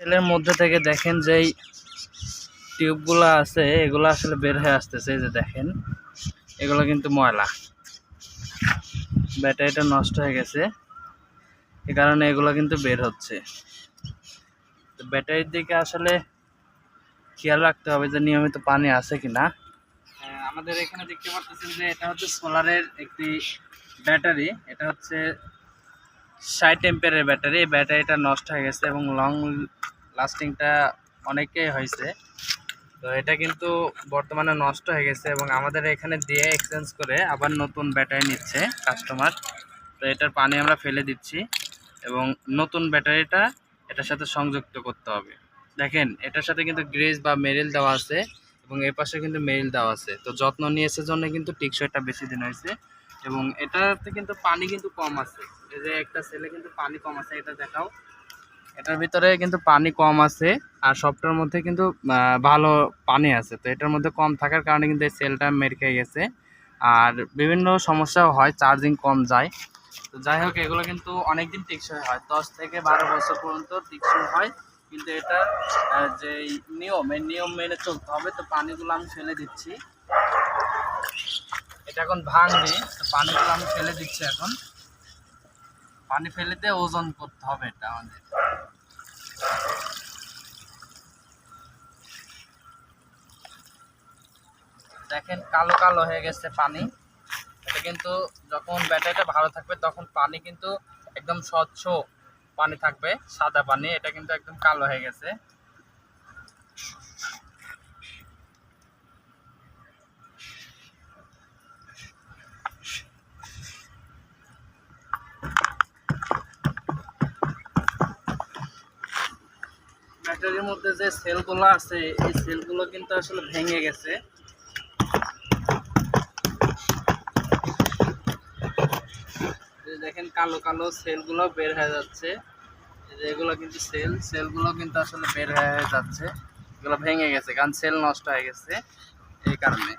সেলের মধ্যে থেকে দেখেন যেই টিউবগুলো আছে এগুলো আসলে বের হয়ে আসতেছে। এই যে দেখেন এগুলো কিন্তু ময়লা, ব্যাটারিটা নষ্ট হয়ে গেছে, এ কারণে এগুলো কিন্তু বের হচ্ছে। তো ব্যাটারির দিকে আসলে খেয়াল রাখতে হবে যে নিয়মিত পানি আছে কিনা। আমাদের এখানে দেখতে পাচ্ছেন যে এটা হচ্ছে সোলারের একটি ব্যাটারি, এটা হচ্ছে 60 এম্পিয়ারের ব্যাটারি। এই ব্যাটারিটা নষ্ট হয়ে গেছে এবং লং লাস্টিংটা অনেকটাই হয়েছে। তো এটা কিন্তু বর্তমানে নষ্ট হয়ে গেছে এবং আমাদের এখানে দিয়ে এক্সচেঞ্জ করে আবার নতুন ব্যাটারি নিচ্ছে কাস্টমার। তো এটার পানি আমরা ফেলে দিচ্ছি এবং নতুন ব্যাটারিটা এটার সাথে সংযুক্ত করতে হবে। দেখেন এটার সাথে কিন্তু গ্রেজ বা মেরিল দেওয়া আছে এবং এর পাশে কিন্তু মেরিল দেওয়া আছে। তো যত্ন নিয়েছে জন্য কিন্তু টিকসইটা বেশি দিন হয়েছে এবং এটাতে কিন্তু পানি কিন্তু কম আছে। এই যে একটা সেলে কিন্তু পানি কম আছে, এটা দেখাও। এটার ভিতরে কিন্তু পানি কম আছে আর সবটার মধ্যে কিন্তু ভালো পানি আছে। তো এটার মধ্যে কম থাকার কারণে কিন্তু এই সেলটা মেরে খেয়ে গেছে আর বিভিন্ন সমস্যাও হয়, চার্জিং কম যায়। তো যাই হোক এগুলো কিন্তু অনেকদিন টেকসই হয়, 10 থেকে 12 বছর পর্যন্ত টেকসই হয়। কিন্তু এটা যে নিয়ম, এই নিয়ম মেনে চলতে হবে। তো পানিগুলো আমি ফেলে দিচ্ছি, এটা এখন ভাঙবে। তো পানিগুলো আমি ফেলে দিচ্ছি এখন। পানি ফেলে দিয়ে ওজন করতে হবে এটা আমাদের। দেখেন কালো কালো হয়ে গেছে পানি। এটা কিন্তু যখন ব্যাটারিটা ভালো থাকবে তখন পানি কিন্তু একদম স্বচ্ছ পানি থাকবে, সাদা পানি। এটা কিন্তু একদম কালো হয়ে গেছে। ব্যাটারির মধ্যে যে সেলগুলো আছে এই সেলগুলো কিন্তু আসলে ভেঙে গেছে। দেখেন কালো কালো সেলগুলো বের হয়ে যাচ্ছে। এগুলো কিন্তু সেলগুলো কিন্তু আসলে বের হয়ে যাচ্ছে, এগুলো ভেঙে গেছে কারণ সেল নষ্ট হয়ে গেছে এই কারণে।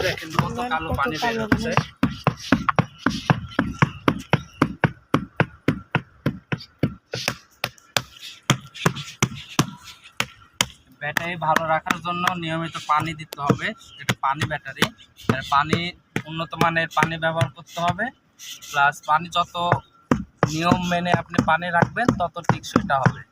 দেখেন কত কালো পানি বের হচ্ছে। ব্যাটারি ভালো রাখার জন্য নিয়মিত পানি দিতে হবে। এটা পানি ব্যাটারি, পানি উন্নত মানের পানি ব্যবহার করতে হবে। প্লাস পানি যত নিয়ম মেনে আপনি পানি রাখবেন তত টেকসইটা হবে।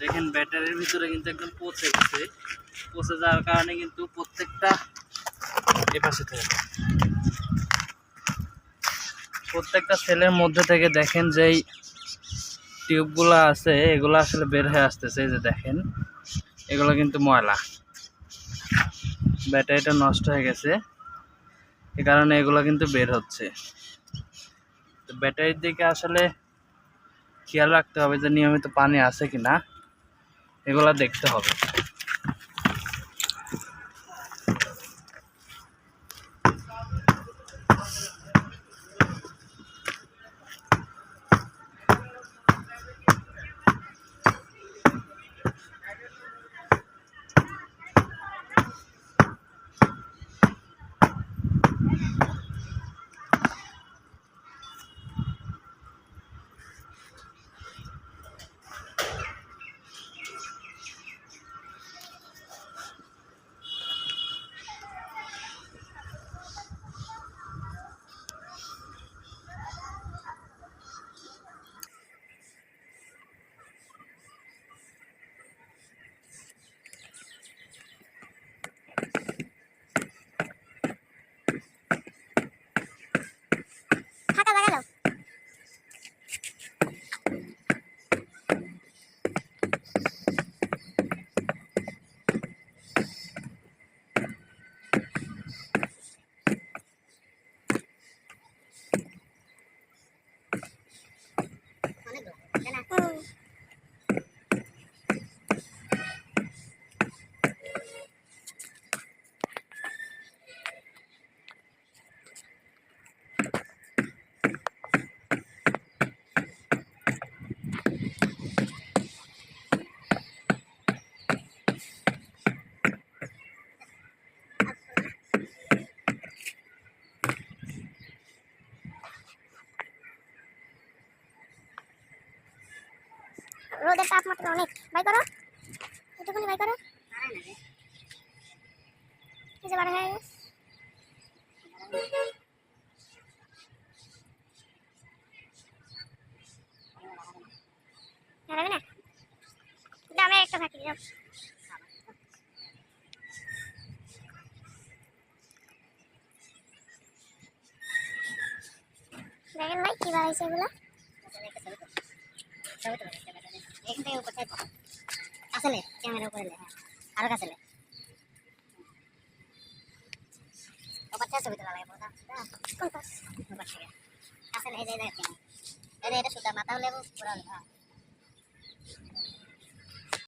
দেখেন ব্যাটারির ভিতরে কিন্তু একদম পচে গেছে। পচে যাওয়ার কারণে কিন্তু প্রত্যেকটা এপাশে থেকে প্রত্যেকটা সেলের মধ্যে থেকে দেখেন যেই টিউবগুলো আছে এগুলো আসলে বের হয়ে আসতেছে। এই যে দেখেন এগুলো কিন্তু ময়লা, ব্যাটারিটা নষ্ট হয়ে গেছে, এ কারণে এগুলো কিন্তু বের হচ্ছে। তো ব্যাটারির দিকে আসলে খেয়াল রাখতে হবে যে নিয়মিত পানি আছে কিনা, এগুলা দেখতে হবে। রোদের তাপমাত্রা অনেক, বাই করো একটুখানি, বাই করো, কিছু বাড়া হয়ে গেছে। হারাবে না, দামে একটা থাকি যাও। দেখেন ভাই কি বাড়াইছে এগুলো, এখান থেকে উপর থেকে আসলে ক্যামেরা উপরে লে, হ্যাঁ আরো কাছে লে, ওপর থেকে ছবি তোলা লাগে কোন পাশ, উপর থেকে আসলে এই যে দেখেন, এটা সুতা মাথা হলে পুরো হলো।